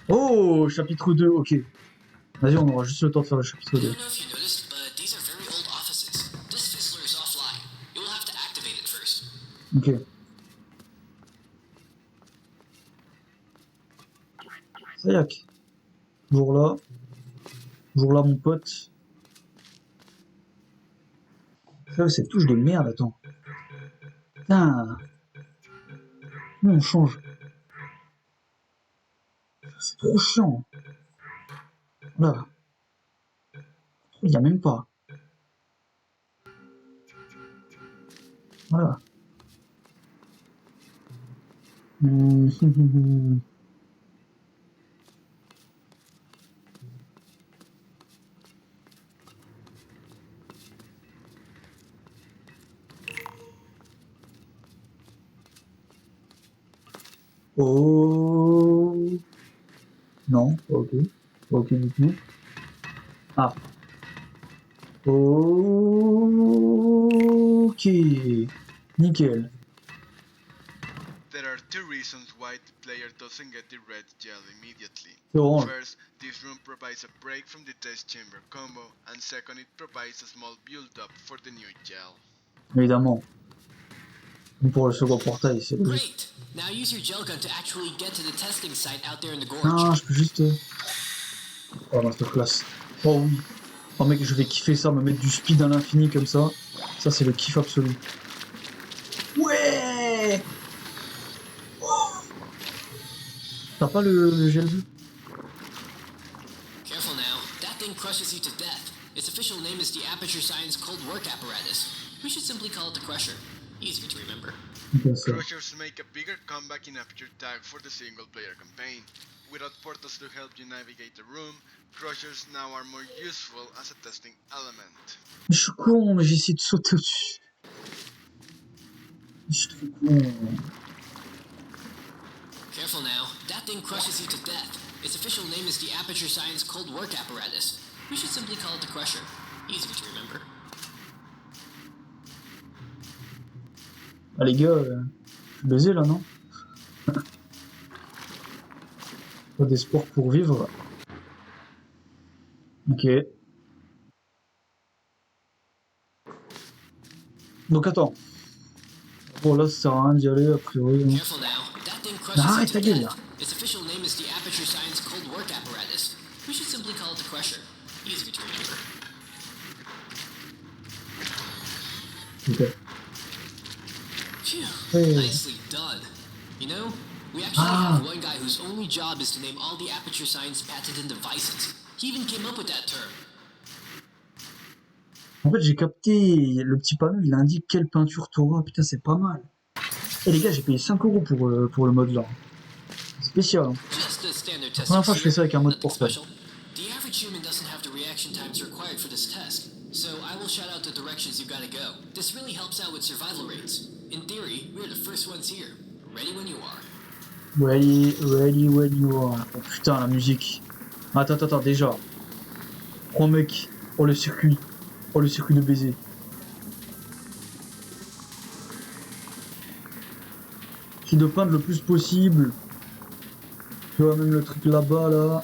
Oh, chapitre 2, ok. Vas-y, on aura juste le temps de faire le chapitre 2. Ok. Ça y est. Jour là. Jour là, mon pote. Ça, cette touche de merde, attends. Putain. Comment on change? C'est trop chiant. Là. Il n'y a même pas. Voilà. Oh. Non, ok. Ok du tout. Ah. Ok. Nickel. There are two reasons why the player doesn't get the red gel immediately. Bon. First, this room provides a break from the test chamber combo, and second, it provides a small build-up for the new gel. Évidemment. Pour le second portail, c'est logique. Now use your gel gun to actually get to the testing site out there in the gorge. Non, je peux juste... Oh, masterclass. Oh oui. Oh mec, je vais kiffer ça, me mettre du speed à l'infini comme ça. Ça, c'est le kiff absolu. Ouais. T'as pas le gel bleu? Careful now. That thing crushes you to death. Its official name is the Aperture Science Cold Work Apparatus. We should simply call it the Crusher. Easier to remember. Crushers make a bigger comeback in Aperture Tag for the single-player campaign. Without portals to help you navigate the room, Crushers now are more useful as a testing element. Je suis con, mais j'ai essayé de sauter au-dessus. Je suis trop con. Careful now. That thing crushes you to death. Its official name is the Aperture Science Cold Work Apparatus. We should simply call it the Crusher. Easier to remember. Ah les gars, je suis baisé là, non? Pas d'espoir pour vivre. Ok. Donc attends. Bon là ça sert à rien d'y aller a priori. Careful now. That thing crushes Arrête ta gueule là. Its official name is the Aperture Science Cold Work Apparatus. We should simply call it the Crusher. Easier to remember. Ok. Phew, Hey. nicely done. You know, we actually have one guy whose only job is to name all the Aperture Science patented devices. He even came up with that term. En fait j'ai capté le petit panneau, il indique quelle peinture t'auras. Putain c'est pas mal. Et les gars j'ai payé 5 € pour le mode là. Spécial. Hein. La première fois que je fais ça avec un mode portable. The average human doesn't have the reaction times required for this test, so I will shout out the directions you gotta go. This really helps out with survival rates. In theory, we're the first ones here. Ready when you are. Ready when you are. Oh putain la musique. Attends, déjà. Oh mec. Oh le circuit. Oh le circuit de baiser. J'essaie de peindre le plus possible. Tu vois même le truc là-bas là.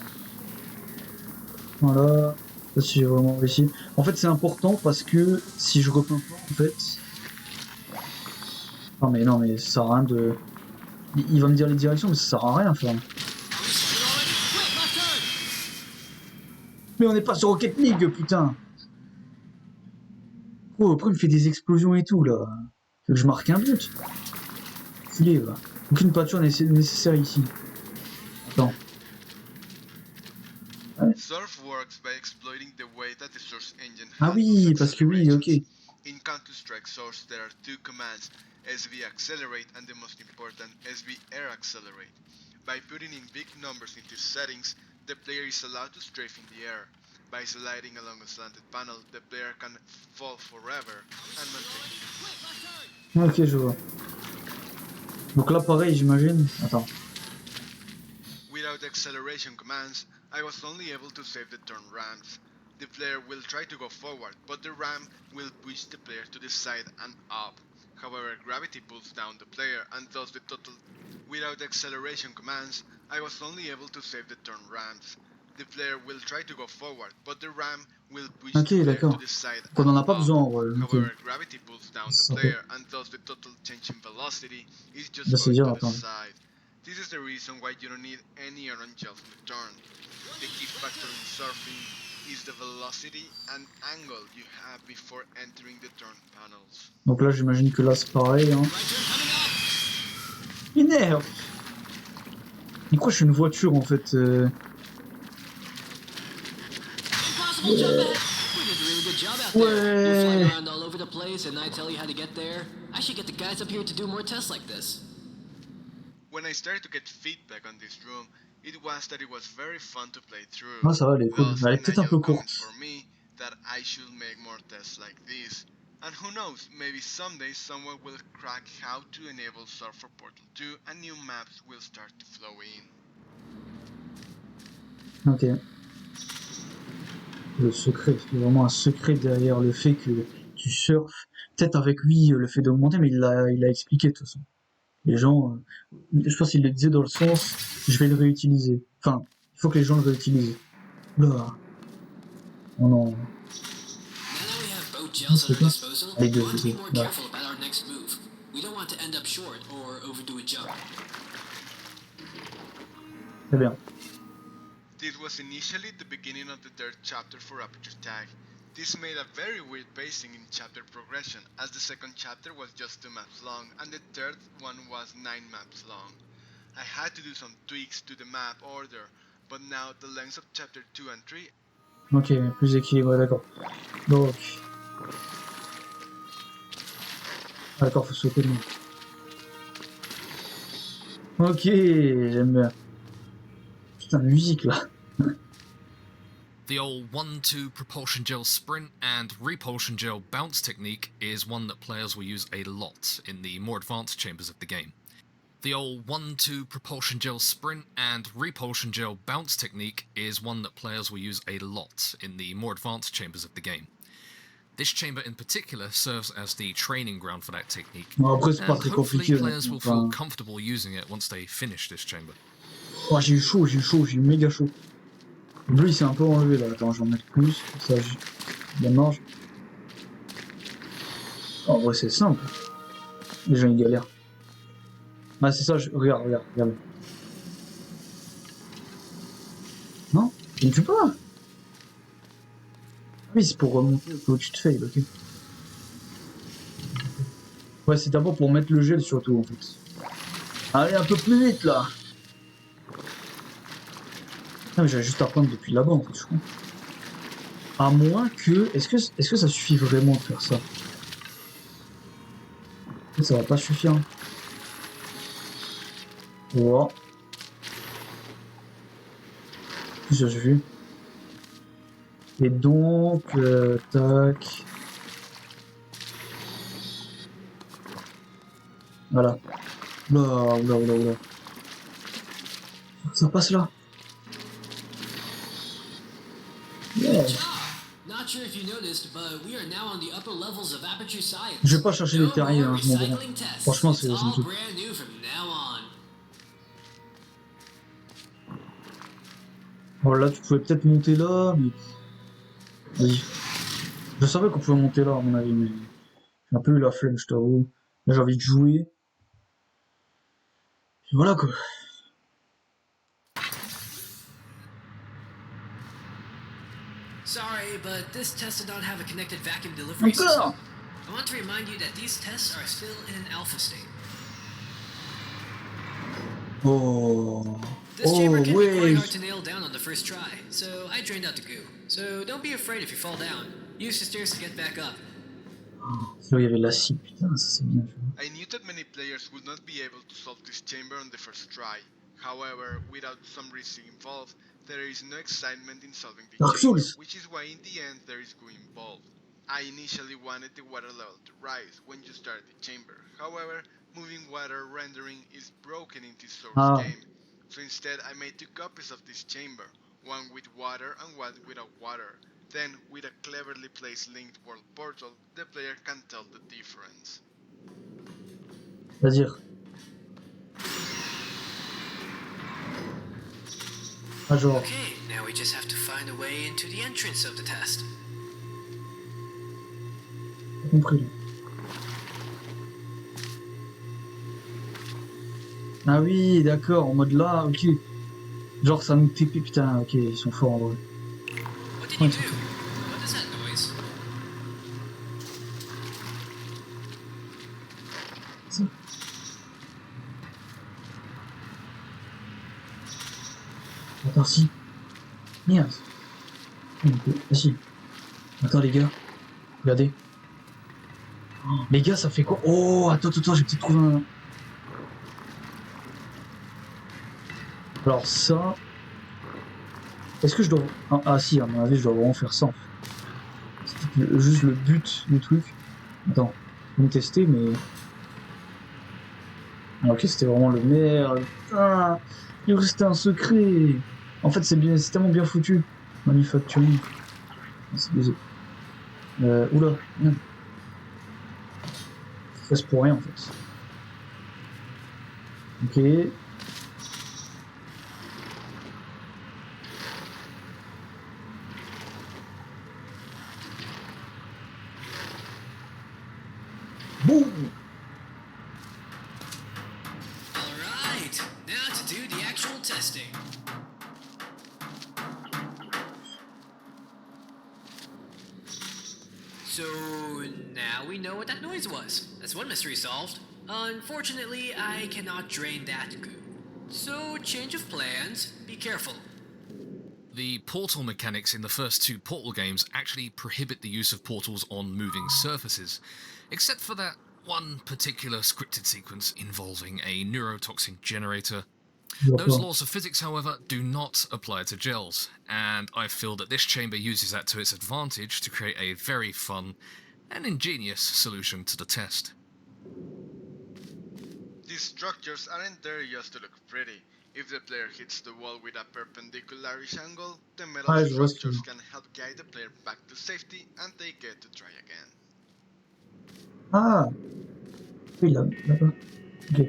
Voilà. Ça si j'ai vraiment réussi. En fait c'est important parce que si je repeins pas en fait. Non mais ça sert à rien de. Il va me dire les directions mais ça sert à rien faire. Mais on n'est pas sur Rocket League putain. Oh après il me fait des explosions et tout là. Faut que je marque un but. Filé va. Aucune peinture nécessaire ici. Attends. Ouais. Surf works by exploiting the way that the Source engine Ah oui, parce que oui, ok. In Counter-Strike Source, there are two commands, SV Accelerate and the most important, SV Air Accelerate. By putting in big numbers into settings, the player is allowed to strafe in the air. By sliding along a slanted panel, the player can fall forever and maintain. Ok, je vois. Donc là, pareil, j'imagine. Attends. Without acceleration commands, I was only able to save the turn ramps. The player will try to go forward, but the ramp will push the player to the side and up. However, gravity pulls down the player and thus the total. Without the acceleration commands, I was only able to save the turn ramps. The player will try to go forward, but the ram will push Ok, the player to d'accord. the side Donc on and n'en a pas up. besoin en vrai. Ok. However, gravity pulls down the Ça peut... player and thus the total change in velocity is just Là, c'est going bien, to the attends. side. This is the reason why you don't need any iron gels in the turn. The key factor in surfing is the velocity and angle you have before entering the turn panels. Donc là, j'imagine que là, c'est pareil. Hein. Right turn coming up. Énerve. Il croit que je suis une voiture en fait. Impossible jump ahead. We did a really good job out there. You're flying around all over the place and I tell you how to get there. I should get the guys up here to do more tests like this. When I started to get feedback on this room, it was that it was very fun to play through. Ah, ça va, elle est cool. Thus, Elle est a peut-être un natural peu comment courte. for me that I should make more tests like this. And who knows, maybe someday someone will crack how to enable surf for Portal 2 and new maps will start to flow in. Ok. Le secret, il y a vraiment un secret derrière le fait que tu surfes. Peut-être avec lui, le fait d'augmenter, mais il a expliqué de toute façon. Les gens, je pense qu'il le disait dans le sens, je vais le réutiliser. Enfin, il faut que les gens le réutilisent. Là. Oh non. Now that we have boat gels at our disposal, Allez, we want to be deux. more Là. careful about our next move. We don't want to end up short or overdo a jump. Très bien. This was initially the beginning of the third chapter for Aperture Tag. This made a very weird pacing in chapter progression, as the second chapter was just 2 maps long and the third one was 9 maps long. I had to do some tweaks to the map order, but now the lengths of chapter 2 and 3. Ok, plus équilibré, d'accord. Donc. Ah, d'accord, faut sauter le. Ok, j'aime bien. Putain, la musique là. The old 1-2 propulsion gel sprint and repulsion gel bounce technique is one that players will use a lot in the more advanced chambers of the game. The old 1-2 propulsion gel sprint and repulsion gel bounce technique is one that players will use a lot in the more advanced chambers of the game. This chamber in particular serves as the training ground for that technique, Bon, après, c'est pas and très hopefully compliqué. players will Enfin... feel comfortable using it once they finish this chamber. Oh, j'ai eu chaud, j'ai eu méga chaud. Le bleu il s'est un peu enlevé là. Attends, je vais en mettre plus. Ça, il mange. En vrai, c'est simple. Les gens ils galèrent. Ah, c'est ça, regarde. Non? Je ne fais pas. Oui, c'est pour remonter au-dessus de fail, ok. Ouais, c'est d'abord pour mettre le gel surtout en fait. Allez, un peu plus vite là. Ah, mais j'avais juste à prendre depuis là-bas en fait, je crois. À moins que... Est-ce que ça suffit vraiment de faire ça? Ça va pas suffire. Voilà. J'ai vu. Et donc... tac... Voilà. Là. Ça passe là. Yeah. Not sure if you noticed, but we are now on the upper levels of Aperture Science. Je vais pas chercher les terriers, hein, je m'en branle. Recycling tests. Franchement, It's c'est all tout. brand new from now on. Bon, là, tu pouvais peut-être monter là, mais... Vas-y. Je savais qu'on pouvait monter là, à mon avis, mais... J'ai un peu eu la flemme, je t'avoue. Là, j'ai envie de jouer. Et voilà, quoi. Sorry, but this test did not have a connected vacuum delivery system. Encore. I want to remind you that these tests are still in an alpha state. Oh... This chamber can be quite ouais. hard to nail down on the first try, so I drained out the goo. So don't be afraid if you fall down. Use the stairs to get back up. Là, il y avait l'acide, putain, ça c'est bien. I knew that many players would not be able to solve this chamber on the first try. However, without some risk involved, there is no excitement in solving the Dark chamber, Souls. which is why in the end there is goo involved. I initially wanted the water level to rise when you start the chamber. However, moving water rendering is broken in this source game. So instead I made 2 copies of this chamber, one with water and one without water. Then, with a cleverly placed linked world portal, the player can tell the difference. Vas-y. Ah, genre. Okay, now we just have to find a way into the entrance of the test. J'ai compris là. Ah oui, d'accord, en mode là, ok. Genre ça me pipi, putain, ok, ils sont forts en vrai. What did Ouais, you ils sont do? forts. What is that noise? Si. Attends, si. Merde. Ah si. Attends les gars, regardez. Oh, les gars, ça fait quoi? Oh, attends, j'ai peut-être trouvé un... Alors ça... Est-ce que je dois... Ah si, à mon avis, je dois vraiment faire ça en fait. C'est juste le but du truc. Attends, je vais me tester, mais... Ah, ok, c'était vraiment le merde. Putain, il restait un secret. En fait, c'est bien, c'est tellement bien foutu. Manufacturing. C'est baisé. Oula, merde. C'est pour rien en fait. Ok. Boum. Alright, now to do the actual testing. So now we know what that noise was. That's one mystery solved. Unfortunately, I cannot drain that goo. So change of plans, be careful. The portal mechanics in the first two Portal games actually prohibit the use of portals on moving surfaces, except for that one particular scripted sequence involving a neurotoxin generator. Those laws of physics, however, do not apply to gels, and I feel that this chamber uses that to its advantage to create a very fun and ingenious solution to the test. These structures aren't there just to look pretty. If the player hits the wall with a perpendicularish angle, the metal Ah, je vois ce que tu veux structures dire. can help guide the player back to safety and they get to try again. Ah, oui, là-bas. Ok.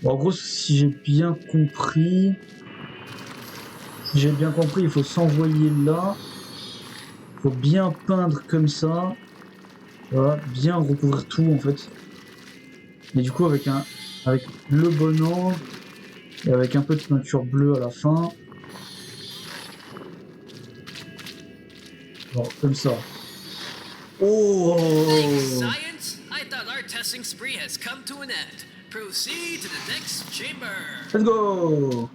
Bon, en gros, si j'ai bien compris... Si j'ai bien compris, il faut s'envoyer là. Il faut bien peindre comme ça. Voilà, bien recouvrir tout en fait. Mais du coup, avec le bon angle et avec un peu de peinture bleue à la fin. Genre, comme ça. Oh! Thanks, science! I thought our testing spree has come to an end. Proceed to the next chamber. Let's go!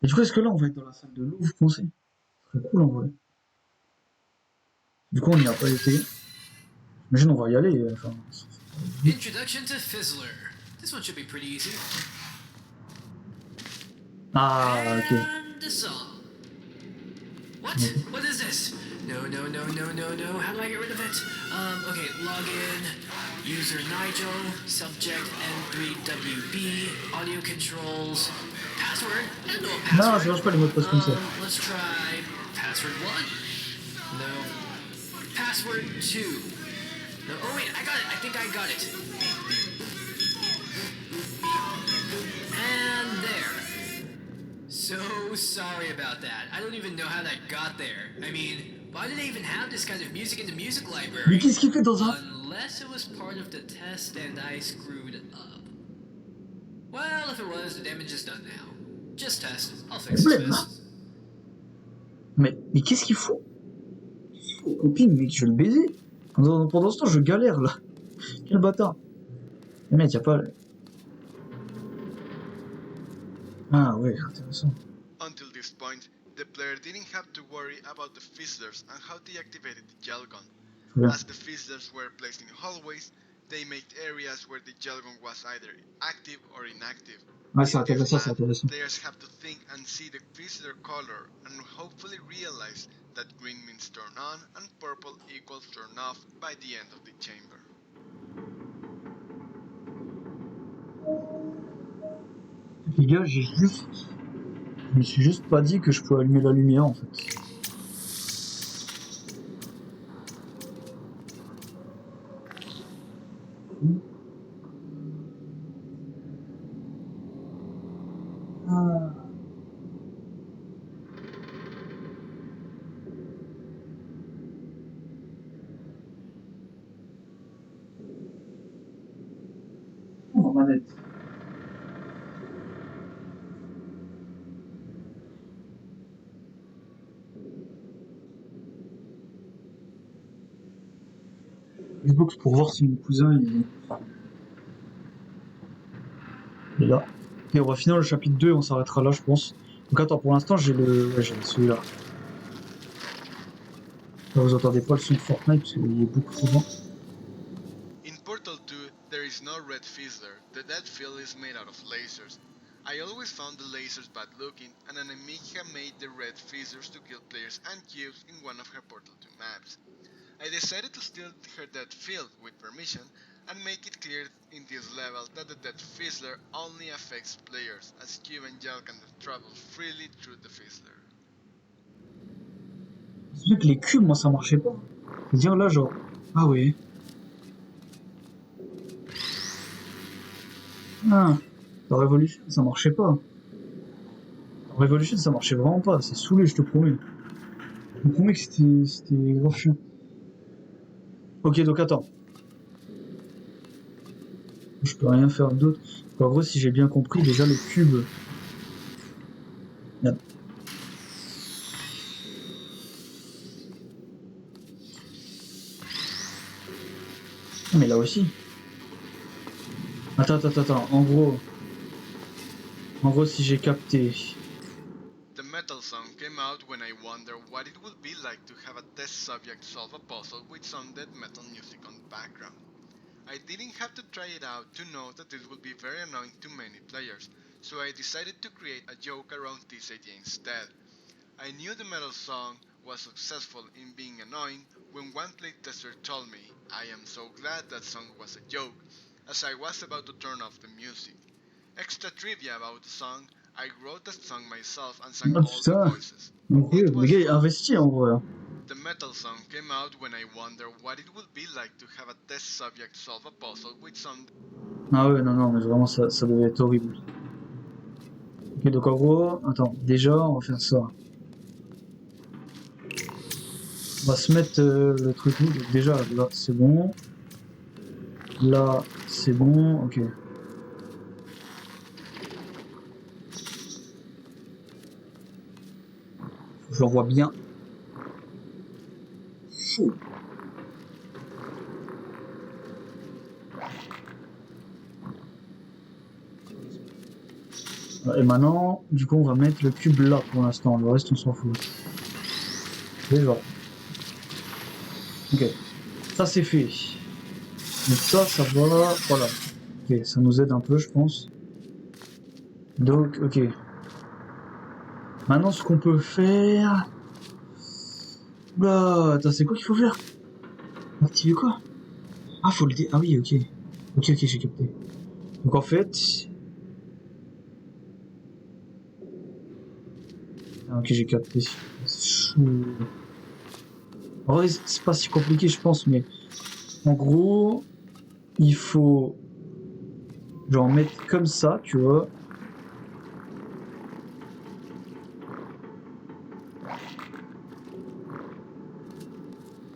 Et du coup, est-ce que là, on va être dans la salle de l'eau, vous pensez? C'est cool en vrai. Du coup, on n'y a pas été. J'imagine, on va y aller. Enfin, Introduction to Fizzler. This one should be pretty easy. ah, ok. And the song. What? What is this? No. How do I get rid of it? Okay, login. User Nigel. Subject N3WB. Audio controls. Password. And no Non, password. ça marche pas les mots de passe comme ça. Let's try password 1. No. Password 2. No. Oh wait, I got it. I think I got it. And there. So sorry about that. I don't even know how that got there. I mean, why do they even have this kind of music in the music library? Mais qu'est-ce qu'il fait dans un... Unless it was part of the test and I screwed up. Well, if it was, the damage is done now. Just test. I'll fix this fizz. Mais qu'est-ce qu'il faut? Copine, mec, je vais le baiser. Pendant ce temps, je galère là. Quel bâtard. Mais mec, y'a pas... Ah ouais, intéressant. Until this point, the player didn't have to worry about the fizzlers and how they activated the gel gun. Bien. As the fizzlers were placed in hallways, they made areas where the gel gun was either active or inactive. Ouais, c'est In this intéressant, c'est map, intéressant. players have to think and see the fizzler color and hopefully realize that green means turn on and purple equals turn off by the end of the chamber. Les gars, je me suis juste pas dit que je pouvais allumer la lumière en fait. manette. Xbox pour voir si mon cousin il est là. Et on va finir le chapitre 2 et on s'arrêtera là je pense. Donc attends, pour l'instant j'ai le. Ouais, j'ai celui-là. Là, vous entendez pas le son de Fortnite parce qu'il est beaucoup trop loin. In Portal 2, there is no red fizzler. The dead field is made out of lasers. I always found the lasers bad looking, and an Amiga made the red fizzers to kill players and cubes in one of her Portal 2 maps. I decided to steal her dead field with permission and make it clear in this level that the dead fizzler only affects players, as cube and gel can travel freely through the fizzler. C'est vrai que les cubes, moi ça marchait pas. C'est-à-dire là genre. Ah ouais. Ah. Dans Revolution ça marchait pas. Dans Revolution ça marchait vraiment pas. C'est saoulé, je te promets. Je te promets que c'était grave chiant. Ok, donc attends. Je peux rien faire d'autre. En gros, si j'ai bien compris, déjà le cube. Merde. Ah, mais là aussi. Attends. En gros, si j'ai capté. The metal song came out when I wondered what it would be like to have a test subject solve a puzzle with some death metal music on the background. I didn't have to try it out to know that this would be very annoying to many players, so I decided to create a joke around this idea instead. I knew the metal song was successful in being annoying when one playtester told me, "I am so glad that song was a joke," as I was about to turn off the music. Extra trivia about the song, I wrote that song myself and sang Ah all the putain. voices. Incroyable. It Le was gars est fun. investi en vrai. The metal song came out when I wondered what it would be like to have a test subject solve a puzzle with some. Ah ouais, non, mais vraiment, ça devait être horrible. Ok, donc en gros, attends, déjà, on va faire ça. On va se mettre le truc. Donc déjà, là, c'est bon. Là, c'est bon. Ok. Je le vois bien. Fou. Et maintenant, du coup, on va mettre le cube là pour l'instant. Le reste, on s'en fout. Déjà. Ok. Ça, c'est fait. Donc ça va. Voilà. Ok, ça nous aide un peu, je pense. Donc, ok. Maintenant, ce qu'on peut faire... Bah, attends, c'est quoi qu'il faut faire? Activer quoi? Ah, faut le dé... Ah oui, ok. Ok, j'ai capté. Donc en fait... Ah, ok, j'ai capté. En vrai, c'est pas si compliqué, je pense, mais... En gros... Il faut... Genre mettre comme ça, tu vois.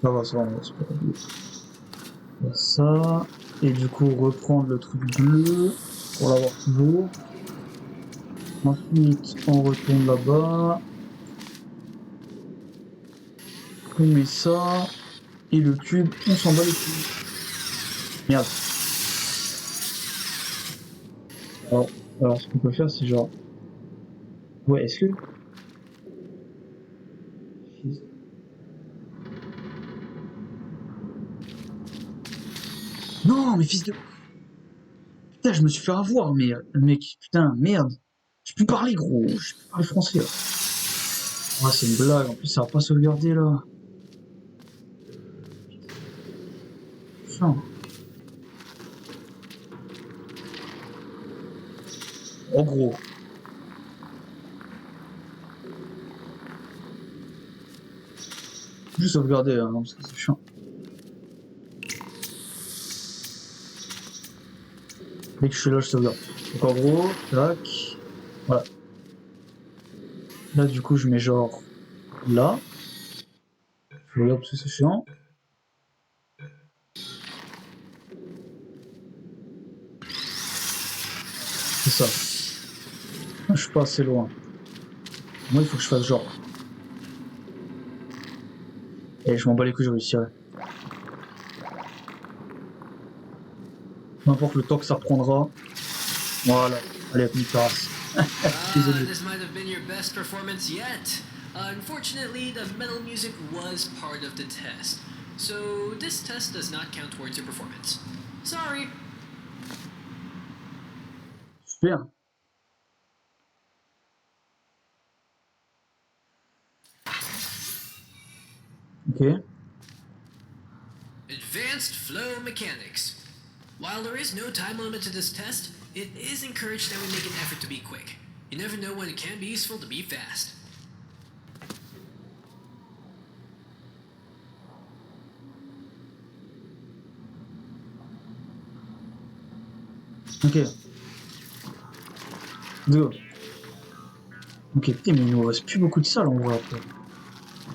Ça va, c'est pas compliqué. Ça... Et du coup, reprendre le truc bleu pour l'avoir toujours. Ensuite, on retourne là-bas. On met ça. Et le cube, on s'en bat les couilles. Merde. Alors, ce qu'on peut faire, c'est genre... Ouais, est-ce que... Non, mais fils de... Putain, je me suis fait avoir, mais... Mec, putain, merde. Je peux plus parler, gros. Je peux plus parler français, là. Ah, c'est une blague. En plus, ça va pas sauvegarder, là. Putain. En gros. Juste sauvegarder, hein, parce que c'est chiant. Dès que je suis là, je sauvegarde. Donc en gros, tac. Voilà. Là, du coup, je mets genre... Là. Je regarde parce que c'est chiant. ça. Je suis pas assez loin. Moi, il faut que je fasse genre. Et je m'en bats les couilles, je réussirai. Peu importe le temps que ça prendra. Voilà. Allez, hop, une terrasse. Désolé. This might have been your best performance yet. Unfortunately, the metal music was part of the test. So this test does not count towards your performance. Sorry. Super. Ok. Advanced flow mechanics. While there is no time limit to this test, it is encouraged that we make an effort to be quick. You never know when it can be useful to be fast. Ok. Go. Ok, putain, mais il nous reste plus beaucoup de salles en vrai après.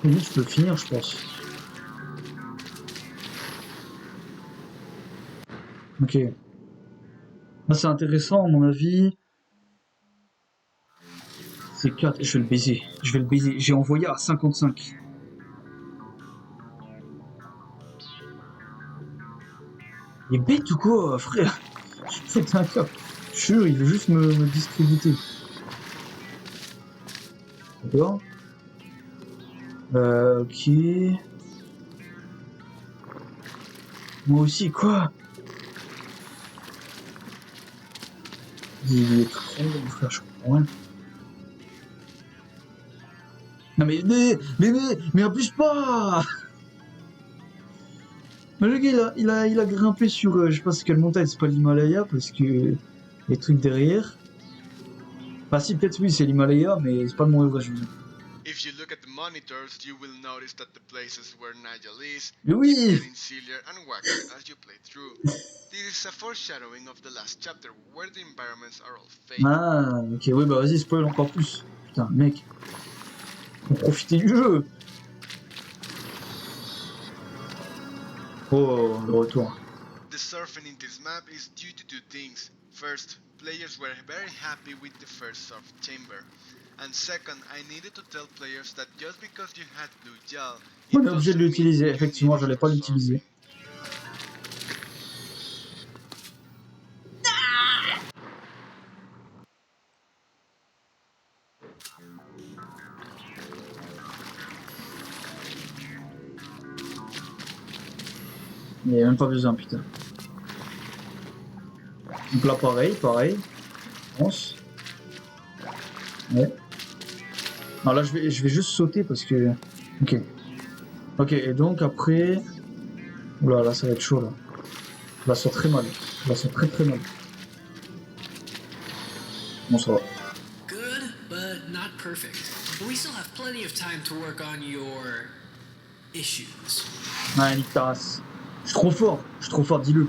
Lui, tu peux le finir, je pense. Ok. Là, c'est intéressant, à mon avis. C'est 4. Je vais le baiser. Je vais le baiser. J'ai envoyé à 55. Il est bête ou quoi, frère? C'est un cap. Je suis sûr, il veut juste me discréditer. D'accord. Ok. Moi aussi, quoi? Il est trop bon, frère, je comprends rien. Non mais abuse pas! Mais le gars, il a grimpé sur, je sais pas c'est quelle montagne, c'est pas l'Himalaya, parce que les trucs derrière. Enfin si, peut-être oui, c'est l'Himalaya, mais c'est pas le mont Everest, je veux dire. If you look at the monitors, you will notice that the places where Nigel is Mais keep oui! getting sillier and wackier as you play through. This is a foreshadowing of the last chapter, where the environments are all fake. Ah, ok, oui, bah vas-y, spoil encore plus. Putain, mec. Faut profiter du jeu! Oh, le retour. The surfing in this map is due to two things. First, players were very happy with the first surf chamber. And second, I needed to tell players that just because you had blue gel, On it est obligé de doesn't mean l'utiliser, you effectivement, needed j'allais to pas go l'utiliser. surfing. Il n'y a même pas besoin, putain. Donc là, pareil. Je pense. Ouais. Non, là, je vais juste sauter parce que... Ok. Ok, et donc après... Oula, là, ça va être chaud, là. Je la sens très mal. Je la sens très mal. Bon, ça va. Good, but not perfect. But we still have plenty of time to work on your issues. Ouais, nique ta race. Je suis trop fort, dis-le.